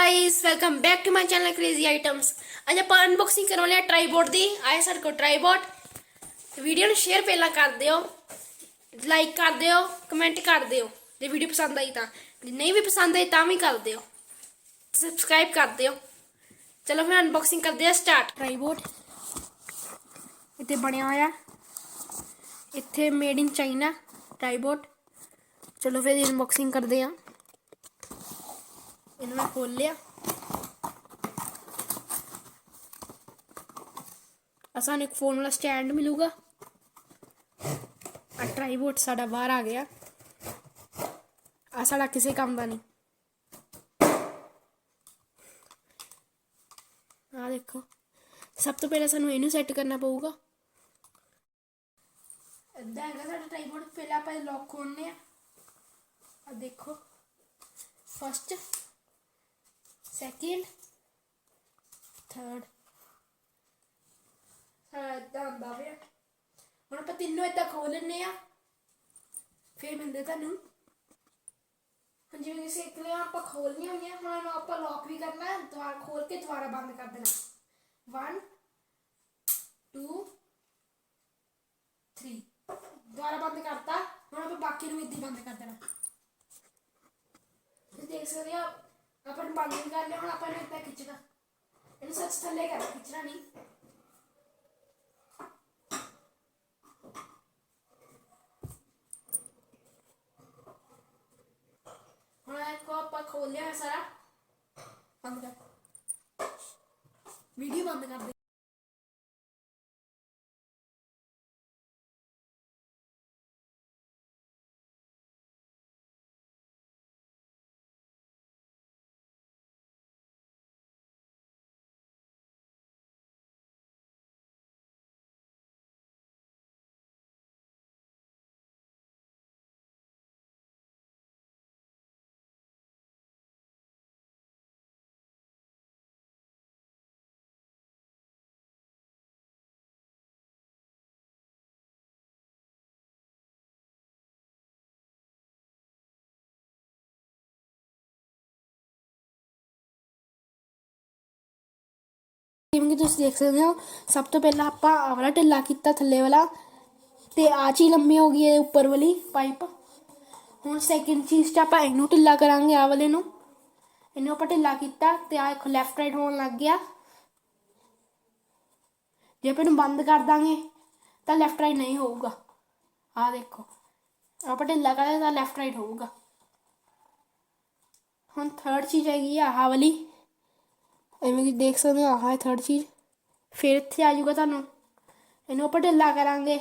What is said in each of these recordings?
Guys welcome back to my channel crazy items. आज आप unboxing करने वाले ट्राईपोड दी आए सारे को ट्राईपोड वीडियो ਨੂੰ शेयर पहला कर दियो, लाइक कर दियो, कमेंट कर दियो जे वीडियो पसंद आई तो, नहीं भी पसंद आई तो भी कर दियो, सबसक्राइब कर दियो। चलो फिर अनबॉक्सिंग करते हैं स्टार्ट। ट्राईपोड इतने बनया होया, इतने मेड इन चाइना ट्राईपोड। चलो फिर अनबॉक्सिंग करते हैं। इन्हें मैं खोल लिया। असान एक फोन वाला स्टैंड मिलूगा। ट्राईपोड साडा बाहर आ गया। आ साडा किसी काम का नहीं। आ देखो, सब तो पहले सानू इनू सैट करना पऊगा। इदा है साडा ट्राईपोड। पहले आप लॉक खोलने आ देखो, फर्स्ट सैकेंड थर्ड इदा आंदा पिया। हुण आपां तीनों इदा खोल लैने आ, फिर मिलदे तुहानू। हुण जिवें कि सिख लिया आपां खोलनियां होईयां। हुण इहनूं आपां लॉक भी करना है, दोबारा खोल के दोबारा बंद कर देना। 1 2 3 दोबारा बंद करता। हुण आपां बाकी नूं इदां बंद कर देना। तुसीं देख सकदे हो अपन बंद नहीं कर लिया। हुण आपां इहनूं इदां खिच्चना, इहनूं सच थल्ले करना, खिच्चना नहीं। खोल लिया सारा, बंद कर, वीडियो बंद कर दे। ਜਿਵੇਂ ਕਿ ਤੁਸੀਂ ਦੇਖ ਸਕਦੇ ਹੋ, ਸਭ ਤੋਂ ਪਹਿਲਾਂ ਆਪਾਂ ਆਹ ਵਾਲਾ ਢਿੱਲਾ ਕੀਤਾ ਥੱਲੇ ਵਾਲਾ, ਤੇ ਆਹ ਚੀਜ਼ ਲੰਮੀ ਹੋ ਗਈ ਹੈ ਉੱਪਰ ਵਾਲੀ ਪਾਈਪ। ਹੁਣ ਸੈਕਿੰਡ ਚੀਜ਼ 'ਚ ਆਪਾਂ ਇਹਨੂੰ ਢਿੱਲਾ ਕਰਾਂਗੇ, ਆਹ ਵਾਲੇ ਨੂੰ। ਇਹਨੂੰ ਆਪਾਂ ਢਿੱਲਾ ਕੀਤਾ ਤੇ ਆਹ ਦੇਖੋ ਲੈਫਟ ਰਾਈਟ ਹੋਣ ਲੱਗ ਗਿਆ। ਜੇ ਆਪਾਂ ਇਹਨੂੰ ਬੰਦ ਕਰ ਦਾਂਗੇ ਤਾਂ ਲੈਫਟ ਰਾਈਟ ਨਹੀਂ ਹੋਊਗਾ। ਆਹ ਦੇਖੋ, ਆਪਾਂ ਢਿੱਲਾ ਕਰਾਂਗੇ ਤਾਂ ਲੈਫਟ ਰਾਈਟ ਹੋਊਗਾ। ਹੁਣ ਥਰਡ ਚੀਜ਼ ਹੈਗੀ ਆ ਆਹ ਵਾਲੀ, ਇਵੇਂ ਕਿ ਦੇਖ ਸਕਦੇ ਹੋ, ਆਹ ਹੈ ਥਰਡ ਚੀਜ਼। ਫਿਰ ਇੱਥੇ ਆ ਜਾਊਗਾ ਤੁਹਾਨੂੰ, ਇਹਨੂੰ ਆਪਾਂ ਢਿੱਲਾ ਕਰਾਂਗੇ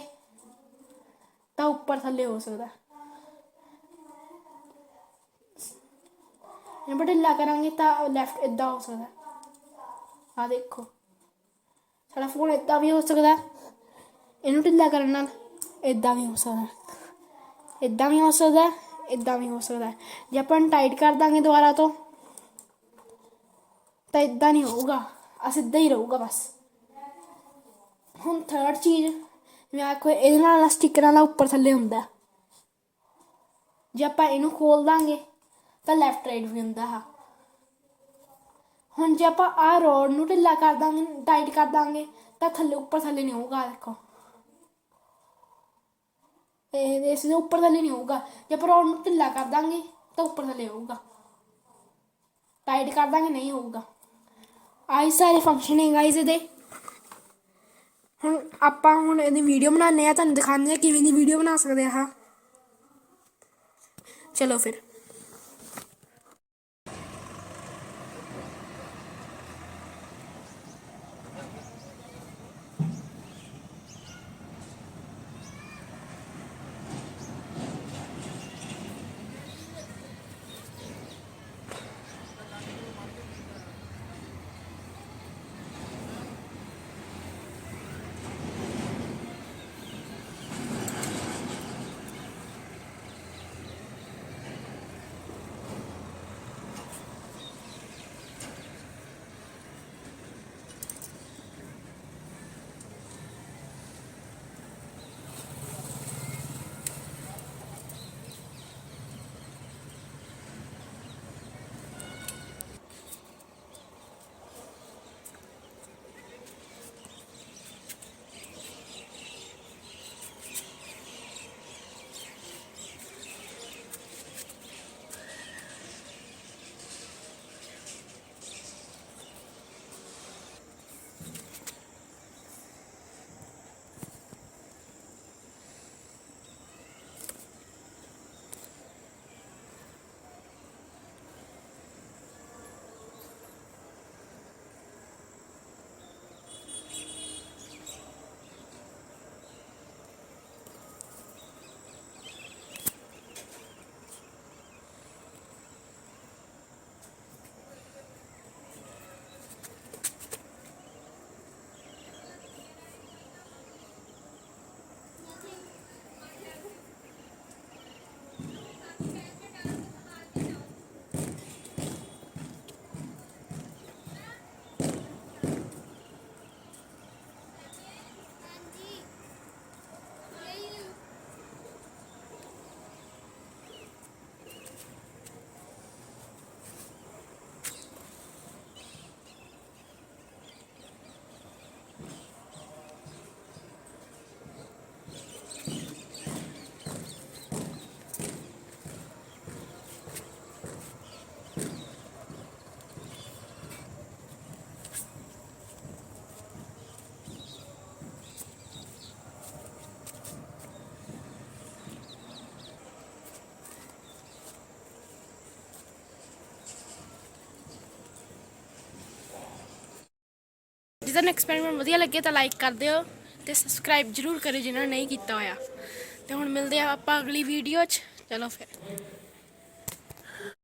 ਤਾਂ ਉੱਪਰ ਥੱਲੇ ਹੋ ਸਕਦਾ। ਇਹਨੂੰ ਆਪਾਂ ਢਿੱਲਾ ਕਰਾਂਗੇ ਤਾਂ ਲੈਫਟ ਇੱਦਾਂ ਹੋ ਸਕਦਾ। ਆਹ ਦੇਖੋ, ਸਾਡਾ ਫੋਨ ਇੱਦਾਂ ਵੀ ਹੋ ਸਕਦਾ। ਇਹਨੂੰ ਢਿੱਲਾ ਕਰਨ ਨਾਲ ਇੱਦਾਂ ਵੀ ਹੋ ਸਕਦਾ, ਇੱਦਾਂ ਵੀ ਹੋ ਸਕਦਾ, ਇੱਦਾਂ ਵੀ ਹੋ ਸਕਦਾ। ਜੇ ਆਪਾਂ ਟਾਈਟ ਕਰ ਦਾਂਗੇ ਦੁਬਾਰਾ ਤੋਂ ਤਾਂ ਇੱਦਾਂ ਨਹੀਂ ਹੋਊਗਾ, ਆ ਸਿੱਧਾ ਹੀ ਰਹੂਗਾ ਬਸ। ਹੁਣ ਥਰਡ ਚੀਜ਼, ਜਿਵੇਂ ਆਖੋ ਇਹਦੇ ਨਾਲ ਸਟਿੱਕਰਾਂ ਨਾਲ ਉੱਪਰ ਥੱਲੇ ਹੁੰਦਾ। ਜੇ ਆਪਾਂ ਇਹਨੂੰ ਖੋਲ ਦਾਂਗੇ ਤਾਂ ਲੈਫਟ ਰਾਈਟ ਵੀ ਹੁੰਦਾ। ਹਾਂ, ਹੁਣ ਜੇ ਆਪਾਂ ਆਹ ਰੋਡ ਨੂੰ ਢਿੱਲਾ ਕਰ ਦਾਂਗੇ, ਟਾਈਟ ਕਰ ਦਾਂਗੇ ਤਾਂ ਥੱਲੇ ਉੱਪਰ ਥੱਲੇ ਨਹੀਂ ਹੋਊਗਾ। ਦੇਖੋ, ਇਸ ਦੇ ਉੱਪਰ ਥੱਲੇ ਨਹੀਂ ਹੋਊਗਾ। ਜੇ ਆਪਾਂ ਰੋਡ ਨੂੰ ਢਿੱਲਾ ਕਰ ਦਾਂਗੇ ਤਾਂ ਉੱਪਰ ਥੱਲੇ ਹੋਊਗਾ, ਟਾਈਟ ਕਰ ਦਾਂਗੇ ਨਹੀਂ ਹੋਊਗਾ। ਆਹੀ ਸਾਰੇ ਫੰਕਸ਼ਨ ਹੈ ਗਾਈਜ਼ ਇਹਦੇ। ਹੁਣ ਆਪਾਂ ਇਹਦੀ ਵੀਡੀਓ ਬਣਾਉਂਦੇ ਹਾਂ, ਤੁਹਾਨੂੰ ਦਿਖਾਉਂਦੇ ਹਾਂ ਕਿਵੇਂ ਦੀ ਵੀਡੀਓ ਬਣਾ ਸਕਦੇ ਹਾਂ। ਚਲੋ ਫਿਰ। ਤੁਹਾਨੂੰ ਐਕਸਪੈਰੀਮੈਂਟ ਵਧੀਆ ਲੱਗੇ ਤਾਂ ਲਾਈਕ ਕਰ ਦਿਓ ਤੇ ਸਬਸਕ੍ਰਾਈਬ ਜ਼ਰੂਰ ਕਰਿਓ ਜਿਨ੍ਹਾਂ ਨੇ ਨਹੀਂ ਕੀਤਾ ਹੋਇਆ। ਤੇ ਹੁਣ ਮਿਲਦੇ ਆ ਆਪਾਂ ਅਗਲੀ ਵੀਡੀਓ 'ਚ। ਚਲੋ ਫਿਰ।